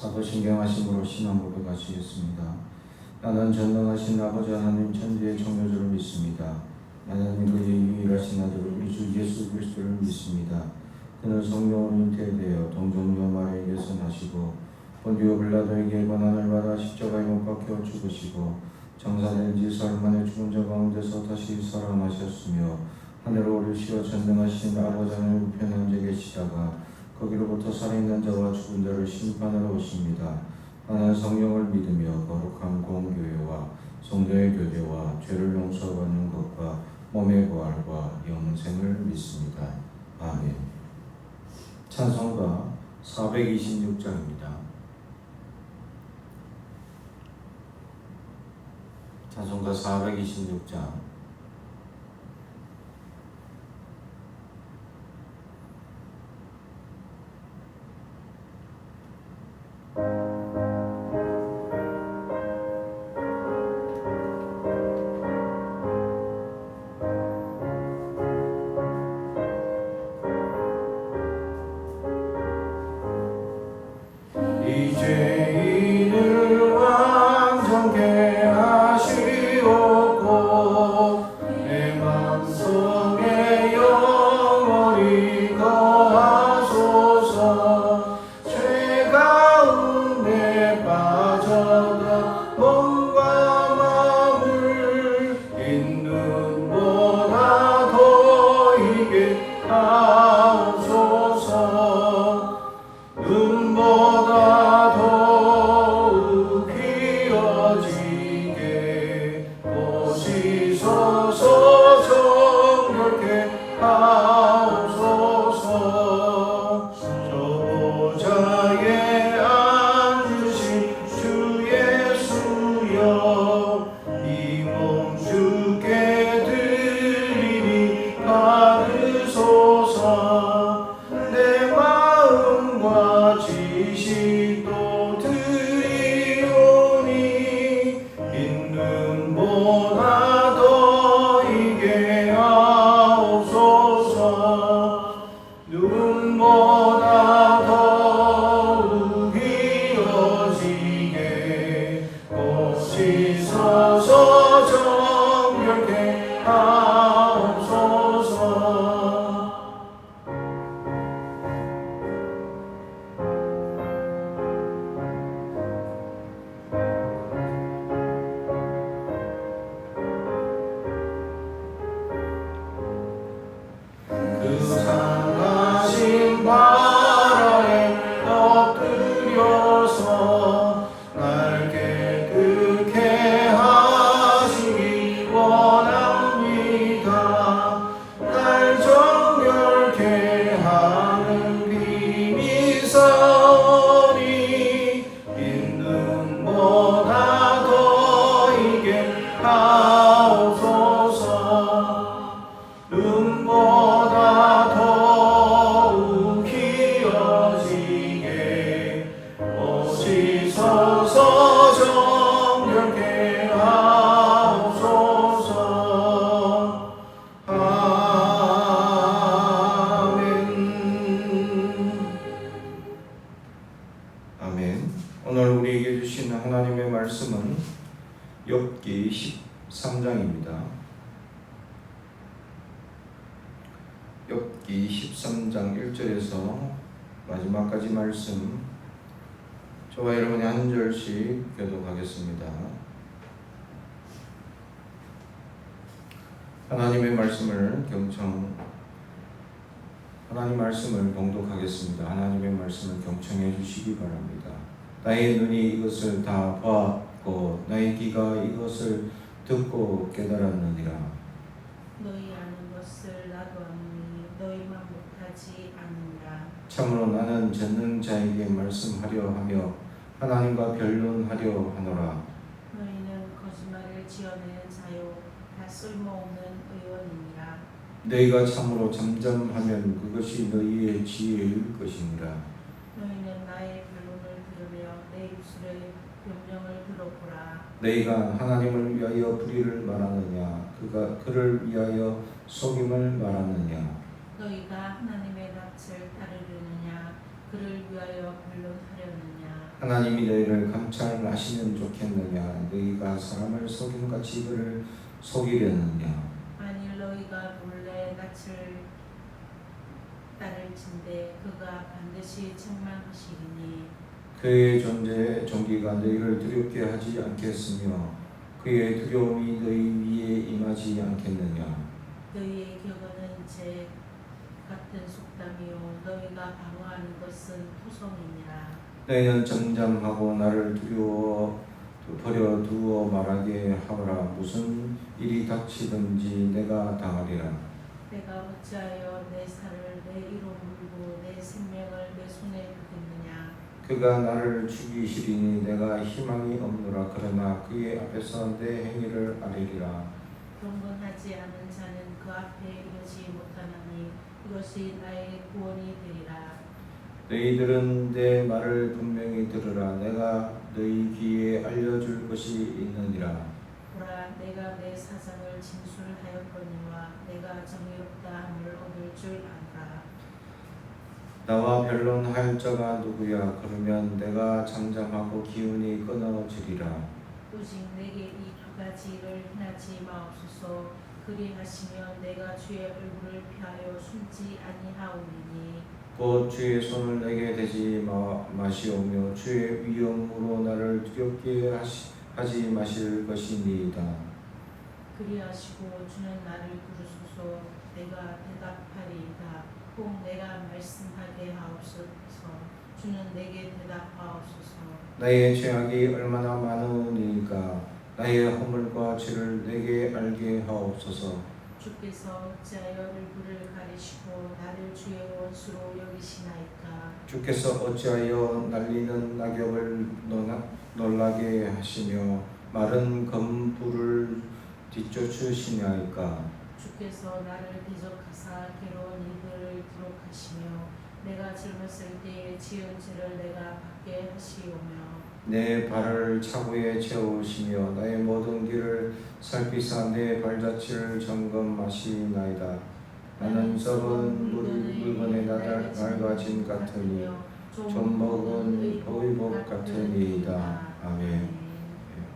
사도신경하심으로 신앙 고백하시겠습니다. 나는 전능하신 아버지 하나님 천지의 창조주를 믿습니다. 나는 그의 유일하신 아들 우리 주 예수 그리스도를 믿습니다. 그는 성령으로 잉태되어 동정녀 마리아에게서 나시고 본디오 빌라도에게 고난을 받아 십자가에 못 박혀 죽으시고 장사된 지 사흘 만에 죽은 자 가운데서 다시 살아나셨으며 하늘로 오르시어 전능하신 아버지 하나님 우편에 앉아 계시다가 거기로부터 살아있는 자와 죽은 자를 심판하러 오십니다. 나는 성령을 믿으며 거룩한 공교회와 성도의 교제와 죄를 용서받는 것과 몸의 부활과 영생을 믿습니다. 아멘. 찬송가 426장입니다. 찬송가 426장. 이 죄인을 완전케 하시옵고 내 맘속에 영원히 거하소서. 죄 가운데 빠져가 몸과 마음을 있는보다 더 이게 하옵소서. 눈보다 더욱 귀어지게 보시소서. 정결케 하옵소서. 저보좌에 앉으신 주 예수여 이 몸 주께 드리니 받으소서. 내 마음과 지식도 드리오니 있는보다 더 이게 하옵소서. 눈보다 더욱 이어지게 보시소서. 정결케 하옵소서. 그 상하신 발 아래 엎드려서 날 깨끗게 하시기 원합니다. 날 정결케 하는 비밀 사오니 있는보다 더 이게 하옵소서. 눈보다 더욱 귀어지게 보시소서. 정결케 하옵소서. 아멘. 아멘. 오늘 우리에게 주신 하나님의 말씀은 욥기 13장입니다. 욥기 13장 1절에서 마지막까지 말씀 저와 여러분이 한 절씩 교독하겠습니다. 하나님 말씀을 봉독하겠습니다. 하나님의 말씀을 경청해 주시기 바랍니다. 나의 눈이 이것을 다 보았고 나의 귀가 이것을 듣고 깨달았느니라. 너희 아는 것을 나도 아노니 너희만 못하지 않느니라. 참으로 나는 전능자에게 말씀하려 하며 하나님과 변론하려 하노라. 너희는 거짓말을 지어내는 자요 다 쓸모없는 의원이니라. 너희가 참으로 잠잠하면 그것이 너희의 지혜일 것이니라. 너희는 나의 변론을 들으며 내 입술의 변명을 들어보라. 너희가 하나님을 위하여 불의를 말하느냐 그를 위하여 속임을 말하느냐. 너희가 하나님의 낯을 따르려느냐 그를 위하여 변론하려느냐. 하나님이 너희를 감찰하시면 좋겠느냐? 너희가 사람을 속임같이 그를 속이려느냐? 만일 너희가 몰래 낯을 따를진대 그가 반드시 책망하시리니 그의 존재의 종기가 너희를 두렵게 하지 않겠으며 그의 두려움이 너희 위에 임하지 않겠느냐? 너희의 격언은 제 같은 속담이요 너희가 방어하는 것은 토성이니라. 너희는 정잠하고 나를 버려두어 말하게 하거라. 무슨 일이 닥치든지 내가 당하리라. 내가 어찌하여 내 살을 내 이로 물고 내 생명을 내 손에 두겠느냐. 그가 나를 죽이시리니 내가 희망이 없노라. 그러나 그의 앞에서 내 행위를 아뢰리라. 경건하지 않은 자는 그 앞에 이르지 못하나니 이것이 나의 구원이 되리라. 너희들은 내 말을 분명히 들으라. 내가 너희 귀에 알려줄 것이 있느니라. 보라 내가 내 사장을 진술하였거니와 내가 정의롭다 함을 얻을 줄 아노라. 나와 변론할 자가 누구야? 그러면 내가 잠잠하고 기운이 끊어지리라. 오직 내게 이 두 가지를 행하지 마옵소서. 그리하시면 내가 주의 얼굴을 피하여 숨지 아니하오리니 곧 주의 손을 내게 대지 마시오며 주의 위엄으로 나를 두렵게 하지 마실 것이니이다. 그리하시고 주는 나를 부르소서. 내가 대답하리이다. 꼭 내가 말씀하게 하옵소서. 주는 내게 대답하옵소서. 나의 죄악이 얼마나 많으니까 나의 허물과 죄를 내게 알게 하옵소서. 주께서 어찌하여 얼굴을 가리시고 나를 주의 원수로 여기시나이까. 주께서 어찌하여 날리는 낙엽을 놀라게 하시며 마른 검불을 뒤쫓으시나이까. 주께서 나를 대적하사 괴로운 이들을 기록하시며 내가 젊었을 때에 지은 죄를 내가 받게 하시오며 내 발을 차고에 채우시며 나의 모든 길을 살피사 내 발자취를 점검하시나이다. 나는 썩은 물건에 낡아진 같으니 좀 먹은 의복 같으니이다. 아멘.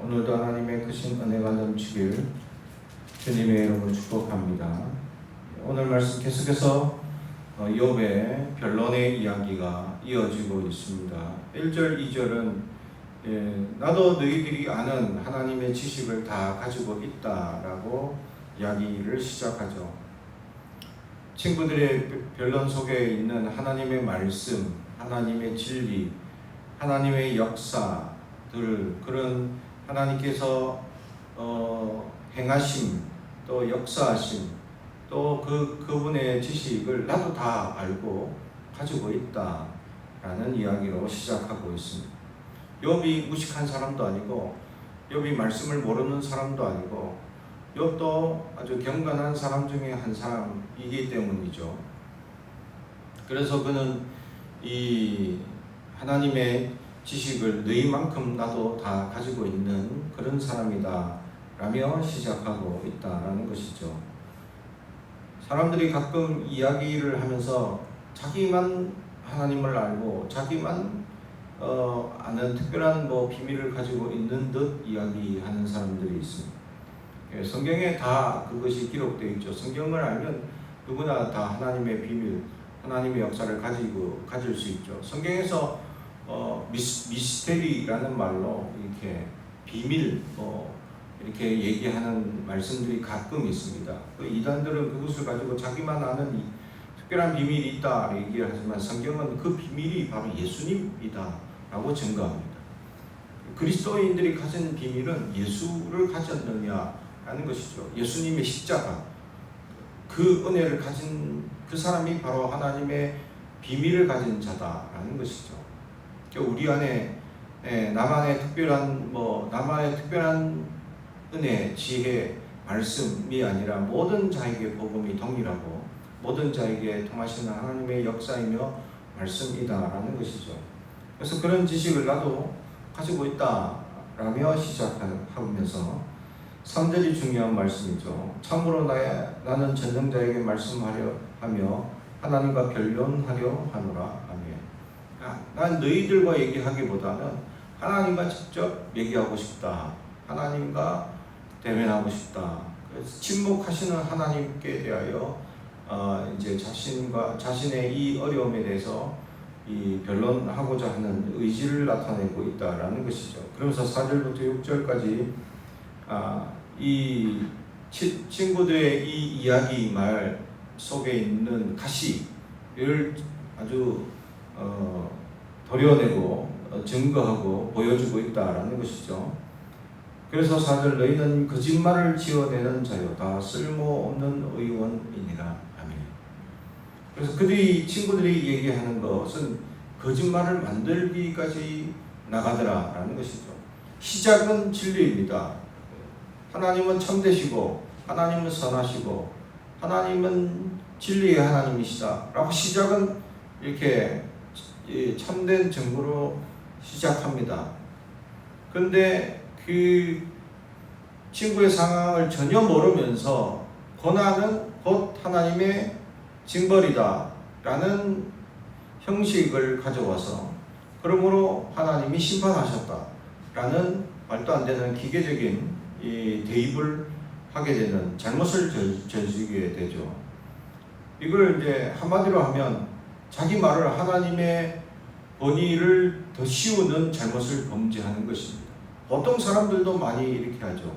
오늘도 하나님의 크신 은혜가 넘치길 주님의 이름으로 축복합니다. 오늘 말씀 계속해서 욥의 변론의 이야기가 이어지고 있습니다. 1절, 2절은 나도 너희들이 아는 하나님의 지식을 다 가지고 있다라고 이야기를 시작하죠. 친구들의 변론 속에 있는 하나님의 말씀, 하나님의 진리, 하나님의 역사들, 그런 하나님께서 행하심, 또 역사하심, 또 그분의 지식을 나도 다 알고 가지고 있다라는 이야기로 시작하고 있습니다. 욥이 무식한 사람도 아니고 욥이 말씀을 모르는 사람도 아니고 욥도 아주 경건한 사람 중에 한 사람이기 때문이죠. 그래서 그는 이 하나님의 지식을 너희만큼 나도 다 가지고 있는 그런 사람이다 라며 시작하고 있다라는 것이죠. 사람들이 가끔 이야기를 하면서 자기만 하나님을 알고 자기만 아는 특별한 비밀을 가지고 있는 듯 이야기하는 사람들이 있습니다. 성경에 다 그것이 기록되어 있죠. 성경을 알면 누구나 다 하나님의 비밀, 하나님의 역사를 가질 수 있죠. 성경에서 미스테리라는 말로 이렇게 비밀 이렇게 얘기하는 말씀들이 가끔 있습니다. 이단들은 그것을 가지고 자기만 아는 특별한 비밀이 있다 얘기를 하지만 성경은 그 비밀이 바로 예수님이다 라고 증거합니다. 그리스도인들이 가진 비밀은 예수를 가졌느냐라는 것이죠. 예수님의 십자가, 그 은혜를 가진 그 사람이 바로 하나님의 비밀을 가진 자다라는 것이죠. 우리 안에 나만의 특별한 은혜, 지혜, 말씀이 아니라 모든 자에게 복음이 동일하고 모든 자에게 통하시는 하나님의 역사이며 말씀이다라는 것이죠. 그래서 그런 지식을 나도 가지고 있다라며 시작하면서 3절이 중요한 말씀이죠. 참으로 나는 전능자에게 말씀하려 하며 하나님과 변론하려 하노라. 아멘. 난 너희들과 얘기하기보다는 하나님과 직접 얘기하고 싶다. 하나님과 대면하고 싶다. 그래서 침묵하시는 하나님께 대하여 이제 자신의 이 어려움에 대해서 이 변론하고자 하는 의지를 나타내고 있다라는 것이죠. 그러면서 4절부터 6절까지 이 친구들의 이 이야기 말 속에 있는 가시를 아주 도려내고 증거하고 보여주고 있다라는 것이죠. 그래서 4절 너희는 거짓말을 지어내는 자요 다 쓸모없는 의원이니라. 아멘. 그래서 친구들이 얘기하는 것은 거짓말을 만들기까지 나가더라라는 것이죠. 시작은 진리입니다. 하나님은 참되시고 하나님은 선하시고 하나님은 진리의 하나님이시다 라고 시작은 이렇게 참된 증거로 시작합니다. 그런데 그 친구의 상황을 전혀 모르면서 고난은 곧 하나님의 징벌이다 라는 형식을 가져와서 그러므로 하나님이 심판하셨다 라는 말도 안 되는 기계적인 이 대입을 하게 되는 잘못을 저지르게 되죠. 이걸 이제 한마디로 하면 자기 말을 하나님의 본의를 더 씌우는 잘못을 범죄하는 것입니다. 보통 사람들도 많이 이렇게 하죠.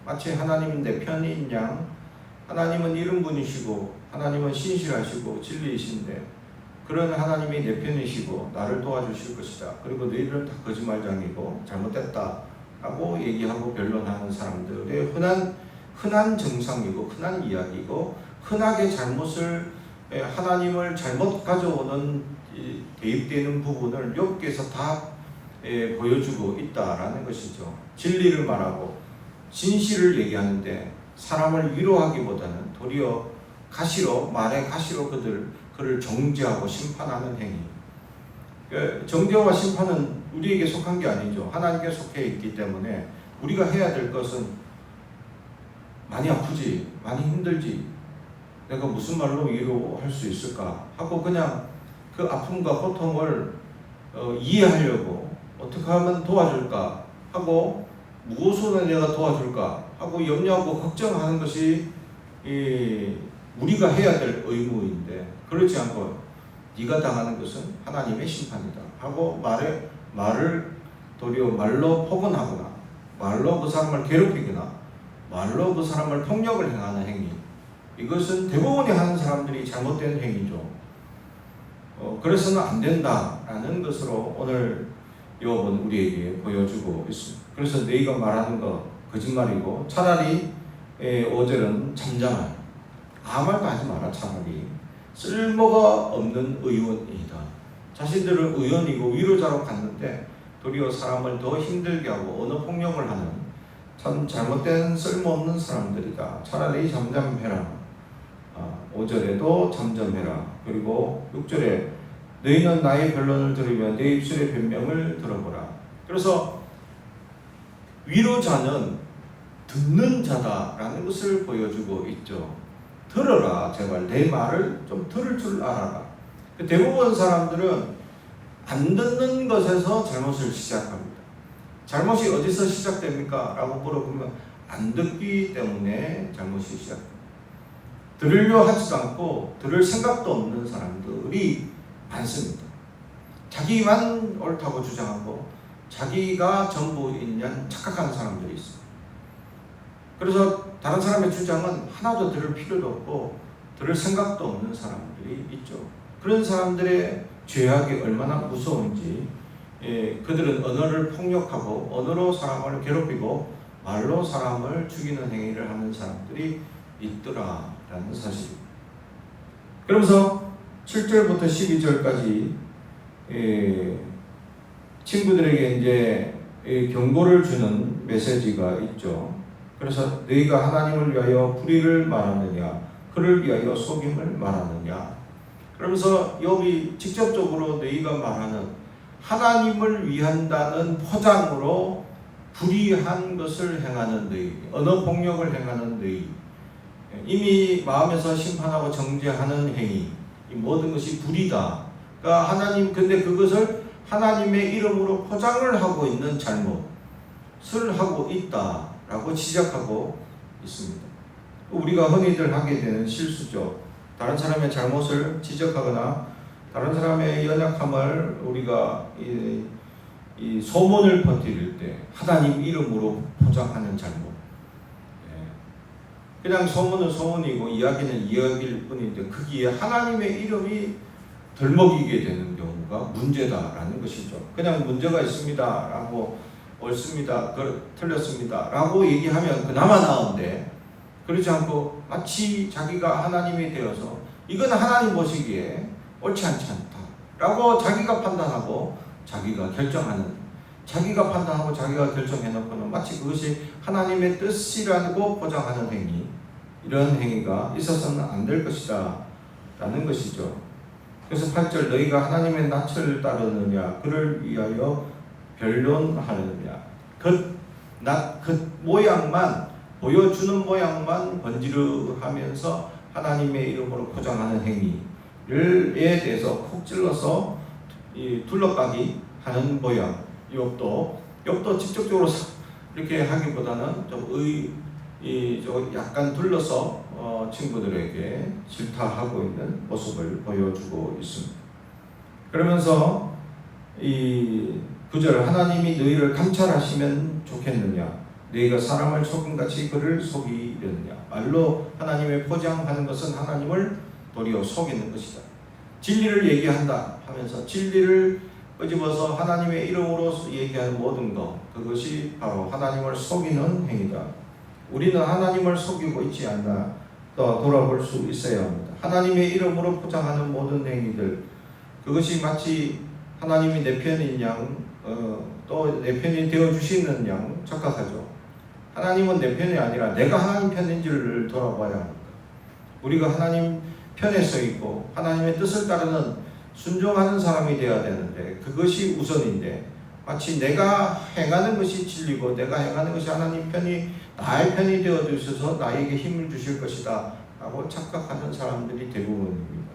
마치 하나님은 내 편인 양, 하나님은 이런 분이시고 하나님은 신실하시고 진리이신데 그런 하나님이 내 편이시고 나를 도와주실 것이다. 그리고 너희들은 다 거짓말장이고 잘못됐다 라고 얘기하고 변론하는 사람들의 흔한 정상이고 흔한 이야기고 흔하게 하나님을 잘못 가져오는 대입되는 부분을 여기에서 다 보여주고 있다라는 것이죠. 진리를 말하고 진실을 얘기하는데 사람을 위로하기보다는 도리어 말의 가시로 그를 정죄하고 심판하는 행위. 정죄와 심판은 우리에게 속한 게 아니죠. 하나님께 속해 있기 때문에 우리가 해야 될 것은 많이 아프지, 많이 힘들지, 내가 무슨 말로 위로할 수 있을까 하고 그냥 그 아픔과 고통을 이해하려고 어떻게 하면 도와줄까 하고 무엇으로 내가 도와줄까 하고 염려하고 걱정하는 것이 우리가 해야 될 의무인데 그렇지 않고 네가 당하는 것은 하나님의 심판이다 하고 말을 도리어 말로 폭언하거나 말로 그 사람을 괴롭히거나 말로 그 사람을 폭력을 행하는 행위, 이것은 대부분이 하는 사람들이 잘못된 행위죠. 그래서는 안 된다라는 것으로 오늘 욥은 우리에게 보여주고 있습니다. 그래서 너희가 말하는 거 거짓말이고 차라리 5절은 잠잠한, 아무 말도 하지 마라. 차라리 쓸모가 없는 의원이다. 자신들은 의원이고 위로자로 갔는데 도리어 사람을 더 힘들게 하고 언어 폭력을 하는 참 잘못된 쓸모없는 사람들이다. 차라리 잠잠해라. 5절에도 잠잠해라. 그리고 6절에 너희는 나의 변론을 들으면 내 입술의 변명을 들어보라. 그래서 위로자는 듣는 자다라는 것을 보여주고 있죠. 들어라. 제발 내 말을 좀 들을 줄 알아라. 대부분 사람들은 안 듣는 것에서 잘못을 시작합니다. 잘못이 어디서 시작됩니까? 라고 물어보면 안 듣기 때문에 잘못이 시작됩니다. 들으려 하지도 않고 들을 생각도 없는 사람들이 많습니다. 자기만 옳다고 주장하고 자기가 전부인 양 착각하는 사람들이 있습니다. 그래서 다른 사람의 주장은 하나도 들을 필요도 없고 들을 생각도 없는 사람들이 있죠. 그런 사람들의 죄악이 얼마나 무서운지, 그들은 언어를 폭력하고 언어로 사람을 괴롭히고 말로 사람을 죽이는 행위를 하는 사람들이 있더라라는 사실입니다. 그러면서 7절부터 12절까지 친구들에게 이제 경고를 주는 메시지가 있죠. 그래서 너희가 하나님을 위하여 불의를 말하느냐, 그를 위하여 속임을 말하느냐. 그러면서 욥이 직접적으로 너희가 말하는 하나님을 위한다는 포장으로 불의한 것을 행하는 너희, 언어 폭력을 행하는 너희, 이미 마음에서 심판하고 정죄하는 행위, 이 모든 것이 불의다 그러니까 하나님, 근데 그것을 하나님의 이름으로 포장을 하고 있는 잘못을 하고 있다라고 지적하고 있습니다. 우리가 흔히들 하게 되는 실수죠. 다른 사람의 잘못을 지적하거나 다른 사람의 연약함을 우리가 이 소문을 퍼뜨릴 때 하나님 이름으로 포장하는 잘못. 그냥 소문은 소문이고 이야기는 이야기일 뿐인데 거기에 하나님의 이름이 덜먹이게 되는 경우가 문제다라는 것이죠. 그냥 문제가 있습니다 라고 옳습니다, 틀렸습니다 라고 얘기하면 그나마 나은데, 그렇지 않고 마치 자기가 하나님이 되어서 이건 하나님 보시기에 옳지 않지 않다 라고 자기가 판단하고 자기가 결정하는, 자기가 판단하고 자기가 결정해놓고는 마치 그것이 하나님의 뜻이라고 포장하는 행위, 이런 행위가 있어서는 안 될 것이다 라는 것이죠. 그래서 8절, 너희가 하나님의 낯을 따르느냐 그를 위하여 변론하느냐, 그 모양만 보여주는 모양만 번지르하면서 하나님의 이름으로 포장하는 행위에 대해서 콕 찔러서 둘러까기 하는 모양. 욥도 직접적으로 이렇게 하기보다는 좀 약간 둘러서 친구들에게 질타하고 있는 모습을 보여주고 있습니다. 그러면서 이 9절, 하나님이 너희를 감찰하시면 좋겠느냐, 너희가 사람을 속임같이 그를 속이려느냐. 말로 하나님의 포장하는 것은 하나님을 도리어 속이는 것이다. 진리를 얘기한다 하면서 진리를 끄집어서 하나님의 이름으로 얘기하는 모든 것, 그것이 바로 하나님을 속이는 행위다. 우리는 하나님을 속이고 있지 않나 또 돌아볼 수 있어야 합니다. 하나님의 이름으로 포장하는 모든 행위들, 그것이 마치 하나님이 내 편인 양, 또 내 편이 되어주시는 양 착각하죠. 하나님은 내 편이 아니라 내가 하나님 편인지를 돌아봐야 합니다. 우리가 하나님 편에 서 있고 하나님의 뜻을 따르는 순종하는 사람이 되어야 되는데, 그것이 우선인데 마치 내가 행하는 것이 진리고 내가 행하는 것이 하나님 편이, 나의 편이 되어주셔서 나에게 힘을 주실 것이다 라고 착각하는 사람들이 대부분입니다.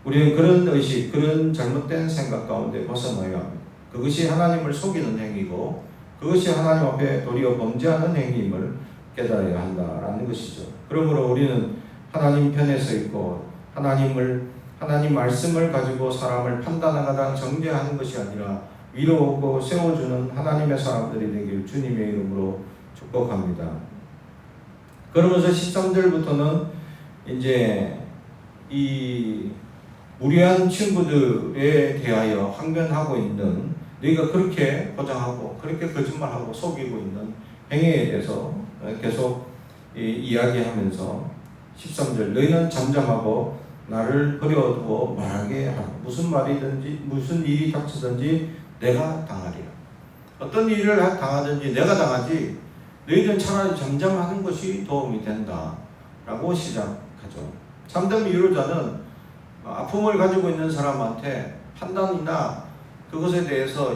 우리는 그런 의식, 그런 잘못된 생각 가운데 벗어나야 합니다. 그것이 하나님을 속이는 행위고 그것이 하나님 앞에 도리어 범죄하는 행위임을 깨달아야 한다라는 것이죠. 그러므로 우리는 하나님 편에 서 있고 하나님 말씀을 가지고 사람을 판단하거나 정죄하는 것이 아니라 위로하고 세워주는 하나님의 사람들이 되길 주님의 이름으로 축복합니다. 그러면서 13절부터는 이제 이 무례한 친구들에 대하여 항변하고 있는, 너희가 그렇게 포장하고 그렇게 거짓말하고 속이고 있는 행위에 대해서 계속 이야기하면서 13절, 너희는 잠잠하고 나를 버려두어 말하게 하라. 무슨 말이든지 무슨 일이 닥치든지 내가 당하리라. 어떤 일을 당하든지 내가 당하지, 너희들은 차라리 잠잠하는 것이 도움이 된다 라고 시작하죠. 참된 위로자는 아픔을 가지고 있는 사람한테 판단이나 그것에 대해서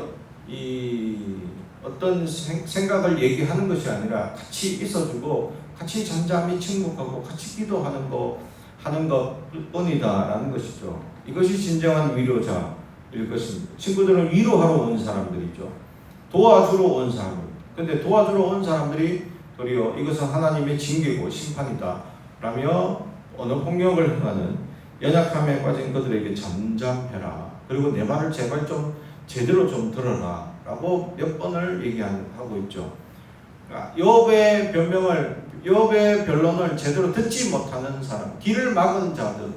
어떤 생각을 얘기하는 것이 아니라 같이 있어주고 같이 잠잠히 침묵하고 같이 기도하는 것뿐이다 라는 것이죠. 이것이 진정한 위로자일 것입니다. 친구들은 위로하러 온 사람들이죠. 도와주러 온 사람들. 근데 도와주러 온 사람들이 도리어 이것은 하나님의 징계고 심판이다 라며 언어폭력을 행하는, 연약함에 빠진 그들에게 잠잠해라. 그리고 내 말을 제발 좀 제대로 좀 들어라 라고 몇 번을 얘기하고 있죠. 욥의 변론을 제대로 듣지 못하는 사람, 길을 막은 자들은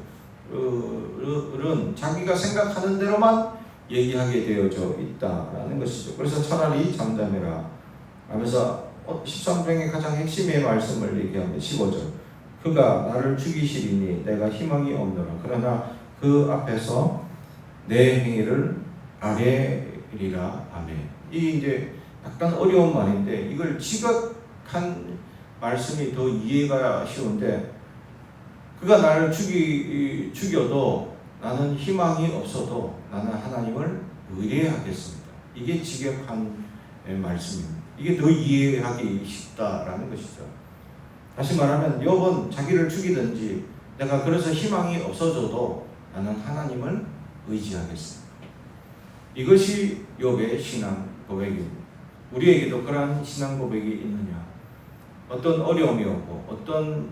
자기가 생각하는 대로만 얘기하게 되어져 있다라는 것이죠. 그래서 차라리 잠잠해라 하면서 13장의 가장 핵심의 말씀을 얘기합니다. 15절, 그가 나를 죽이시리니 내가 희망이 없노라. 그러나 그 앞에서 내 행위를 아뢰리라. 아멘. 이 이제 약간 어려운 말인데 이걸 지각한 말씀이 더 이해가 쉬운데, 그가 나를 죽여도 나는 희망이 없어도 나는 하나님을 의뢰하겠습니다. 이게 지각한 말씀입니다. 이게 더 이해하기 쉽다라는 것이죠. 다시 말하면 욥은 자기를 죽이든지 내가 그래서 희망이 없어져도 나는 하나님을 의지하겠습니까? 이것이 욥의 신앙 고백입니다. 우리에게도 그러한 신앙 고백이 있느냐? 어떤 어려움이 오고 어떤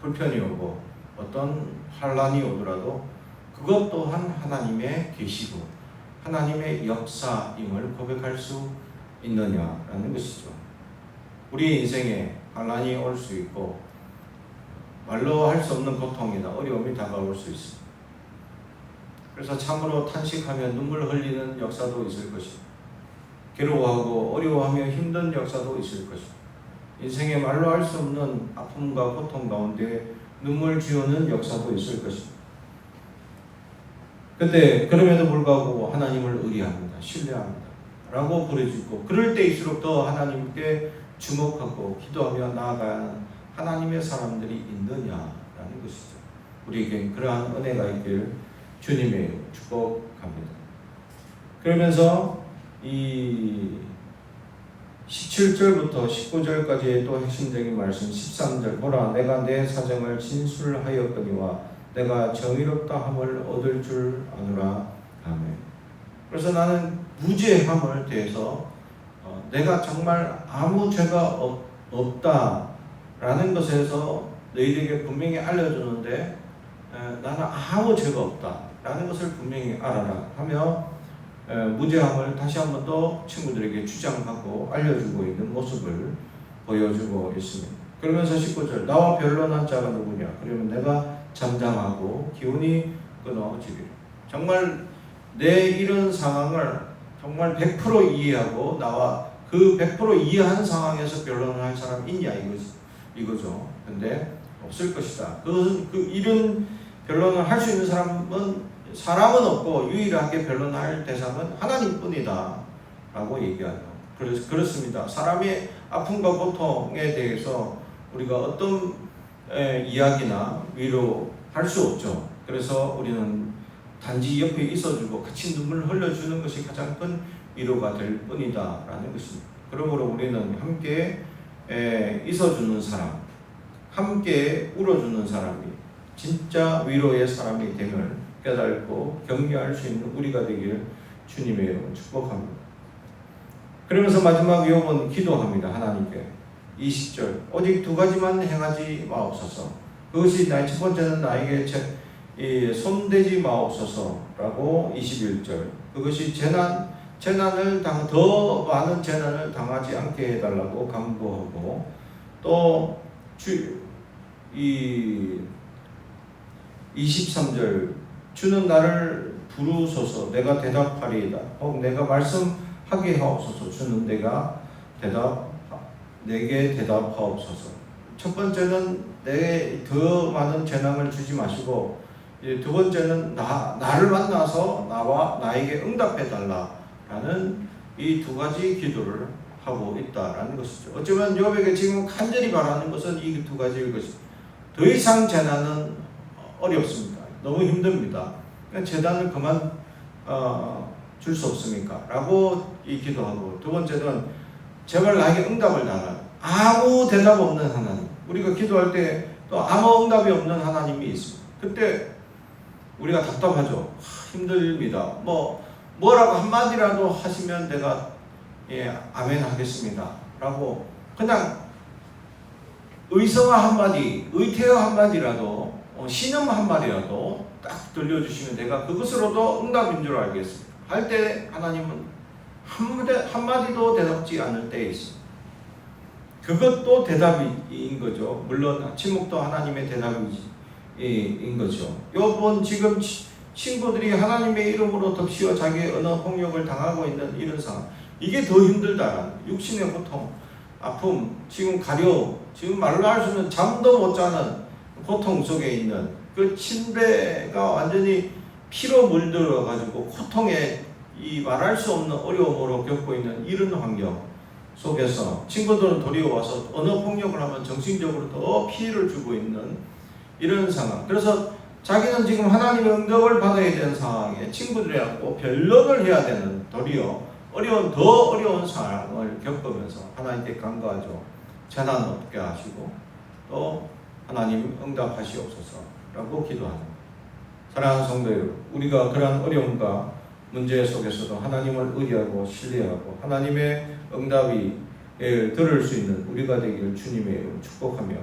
불편이 오고 어떤 환란이 오더라도 그것 또한 하나님의 계시고 하나님의 역사임을 고백할 수 있느냐라는 것이죠. 우리 인생에 환란이 올 수 있고 말로 할 수 없는 고통이나 어려움이 다가올 수 있습니다. 그래서 참으로 탄식하며 눈물 흘리는 역사도 있을 것이고 괴로워하고 어려워하며 힘든 역사도 있을 것이고 인생에 말로 할 수 없는 아픔과 고통 가운데 눈물 지우는 역사도 있을 것입니다. 근데 그럼에도 불구하고 하나님을 의리합니다. 신뢰합니다. 라고 부르짖고 그럴 때일수록 더 하나님께 주목하고 기도하며 나아가는 하나님의 사람들이 있느냐라는 것이죠. 우리에게 그러한 은혜가 있길 주님의 축복합니다. 그러면서 이 17절부터 19절까지의 또 핵심적인 말씀 13절 보라 내가 내 사정을 진술하였거니와 내가 정의롭다 함을 얻을 줄 아노라. 아멘. 그래서 나는 무죄함을 대해서 내가 정말 아무 죄가 없다라는 것에서 너희에게 분명히 알려주는데 나는 아무 죄가 없다라는 것을 분명히 알아라 하며 무죄함을 다시 한번 또 친구들에게 주장하고 알려주고 있는 모습을 보여주고 있습니다. 그러면서 19절 나와 변론한 자가 누구냐? 그러면 내가 잠잠하고 기운이 끊어지리라. 정말 내 이런 상황을 정말 100% 이해하고 나와 그 100% 이해한 상황에서 변론을 할 사람 있냐 이거죠. 근데 없을 것이다. 이런 변론을 할 수 있는 사람은 없고 유일하게 변론할 대상은 하나님뿐이다 라고 얘기하죠. 그렇습니다. 사람의 아픔과 고통에 대해서 우리가 어떤 이야기나 위로할 수 없죠. 그래서 우리는 단지 옆에 있어주고 같이 눈물을 흘려주는 것이 가장 큰 위로가 될 뿐이다 라는 것입니다. 그러므로 우리는 함께 있어주는 사람, 함께 울어주는 사람이 진짜 위로의 사람이 됨을 깨닫고 격려할 수 있는 우리가 되길 주님의 이름으로 축복합니다. 그러면서 마지막 욥은 기도합니다. 하나님께 20절 오직 두 가지만 행하지 마옵소서. 그것이 첫 번째는 나에게 손대지 마옵소서라고 21절 그것이 재난을 더 많은 재난을 당하지 않게 해달라고 간구하고 또 23절 주는 나를 부르소서 내가 대답하리이다. 혹 내가 말씀하게 하옵소서. 주는 내게 대답하옵소서. 첫 번째는 내게 더 많은 재난을 주지 마시고 두 번째는 나를 만나서 나에게 응답해 달라라는 이 두 가지 기도를 하고 있다라는 것이죠. 어쩌면 욥에게 지금 간절히 바라는 것은 이 두 가지일 것입니다. 더 이상 재난은 어렵습니다. 너무 힘듭니다. 재난을 그만 줄 수 없습니까? 라고 기도하고 두 번째는 제발 나에게 응답을 달라. 아무 대답 없는 하나님. 우리가 기도할 때 또 아무 응답이 없는 하나님이 있습니다. 그때 우리가 답답하죠. 힘듭니다. 뭐라고 한마디라도 하시면 내가 아멘 하겠습니다. 라고 그냥 의성화 한마디, 의태어 한마디라도 신음 한마디라도 딱 들려주시면 내가 그것으로도 응답인 줄 알겠습니다. 할 때 하나님은 한마디도 대답지 않을 때에 있습니다. 그것도 대답인 거죠. 물론 침묵도 하나님의 대답인 거죠. 욥은 지금 친구들이 하나님의 이름으로 덮씌워 자기의 언어 폭력을 당하고 있는 이런 상황. 이게 더 힘들다. 육신의 고통, 아픔, 지금 지금 말로 할 수 없는 잠도 못 자는 고통 속에 있는 그 침대가 완전히 피로 물들어가지고 고통에 이 말할 수 없는 어려움으로 겪고 있는 이런 환경 속에서 친구들은 도리어 와서 언어 폭력을 하면 정신적으로 더 피해를 주고 있는 이런 상황. 그래서 자기는 지금 하나님의 응답을 받아야 되는 상황에 친구들이랑 변론을 해야 되는 도리어 더 어려운 상황을 겪으면서 하나님께 간구하죠. 재난 없게 하시고 또 하나님 응답하시옵소서라고 기도합니다. 사랑하는 성도 여러분, 우리가 그러한 어려움과 문제 속에서도 하나님을 의지하고 신뢰하고 하나님의 응답이 들을 수 있는 우리가 되기를 주님의 이름으로 축복하며,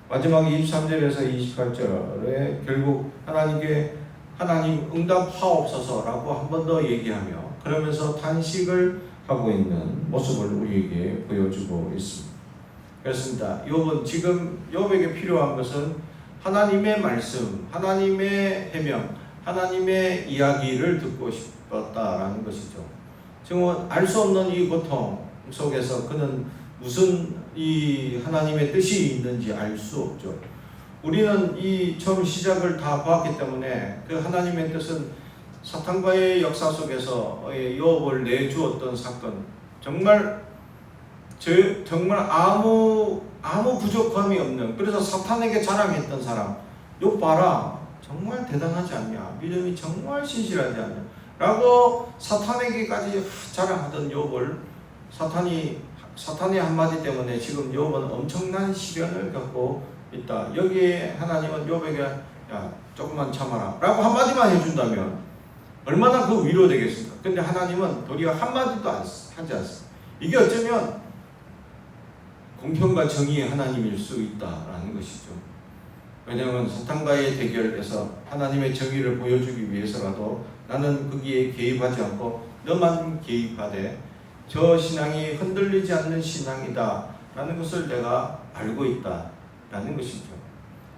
마지막 23절에서 28절에 결국 하나님 응답하옵소서라고 한 번 더 얘기하며 그러면서 단식을 하고 있는 모습을 우리에게 보여주고 있습니다. 그렇습니다. 욥은 지금 욥에게 필요한 것은 하나님의 말씀, 하나님의 해명, 하나님의 이야기를 듣고 싶었다라는 것이죠. 지금 알 수 없는 이 고통 속에서 그는 무슨 이 하나님의 뜻이 있는지 알 수 없죠. 우리는 이 처음 시작을 다 보았기 때문에 그 하나님의 뜻은 사탄과의 역사 속에서 욥을 내주었던 사건, 정말 아무 부족함이 없는, 그래서 사탄에게 자랑했던 사람, 욥 봐라 정말 대단하지 않냐, 믿음이 정말 신실하지 않냐 라고 사탄에게까지 자랑하던 욥을 사탄의 한마디 때문에 지금 욥은 엄청난 시련을 겪고 있다. 여기에 하나님은 욥에게 야 조금만 참아라 라고 한마디만 해준다면 얼마나 그 위로 되겠습니까? 근데 하나님은 도리어 한마디도 하지 않습니다. 이게 어쩌면 공평과 정의의 하나님일 수 있다라는 것이죠. 왜냐하면 사탄과의 대결에서 하나님의 정의를 보여주기 위해서라도 나는 거기에 개입하지 않고 너만 개입하되 저 신앙이 흔들리지 않는 신앙이다 라는 것을 내가 알고 있다 라는 것이죠.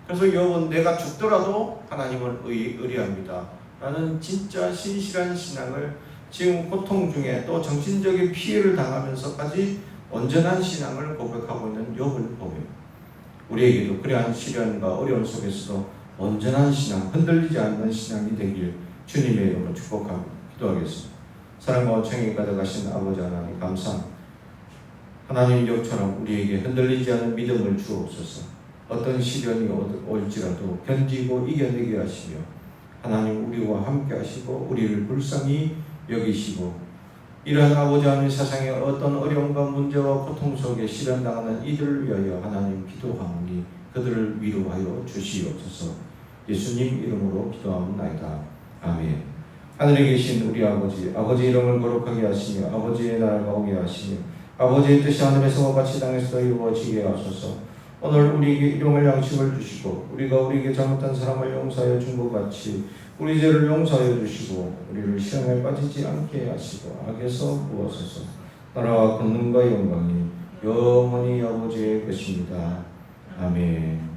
그래서 욥은 내가 죽더라도 하나님을 의뢰합니다 라는 진짜 신실한 신앙을, 지금 고통 중에 또 정신적인 피해를 당하면서까지 온전한 신앙을 고백하고 있는 욥을 보며 우리에게도 그러한 시련과 어려움 속에서도 온전한 신앙, 흔들리지 않는 신앙이 되길 주님의 이름으로 축복하고 기도하겠습니다. 사랑과 청이 가득하신 아버지 하나님 감사합니다. 하나님 욥처럼 우리에게 흔들리지 않는 믿음을 주옵소서. 어떤 시련이 올지라도 견디고 이겨내게 하시며 하나님 우리와 함께 하시고 우리를 불쌍히 여기시고, 이러한 아버지 하나님 세상의 어떤 어려움과 문제와 고통 속에 시련당하는 이들을 위하여 하나님 기도하오니 그들을 위로하여 주시옵소서. 예수님 이름으로 기도하옵나이다. 아멘. 하늘에 계신 우리 아버지 이름을 거룩하게 하시며 아버지의 나라가 오게 하시며 아버지의 뜻이 하늘에서와 같이 땅에서도 이루어지게 하소서. 오늘 우리에게 일용할 양식을 주시고 우리가 우리에게 잘못한 사람을 용서하여 준 것 같이 우리 죄를 용서하여 주시고 우리를 시험에 빠지지 않게 하시고 악에서 구하소서. 나라와 권능과 영광이 영원히 아버지의 것입니다. 아멘.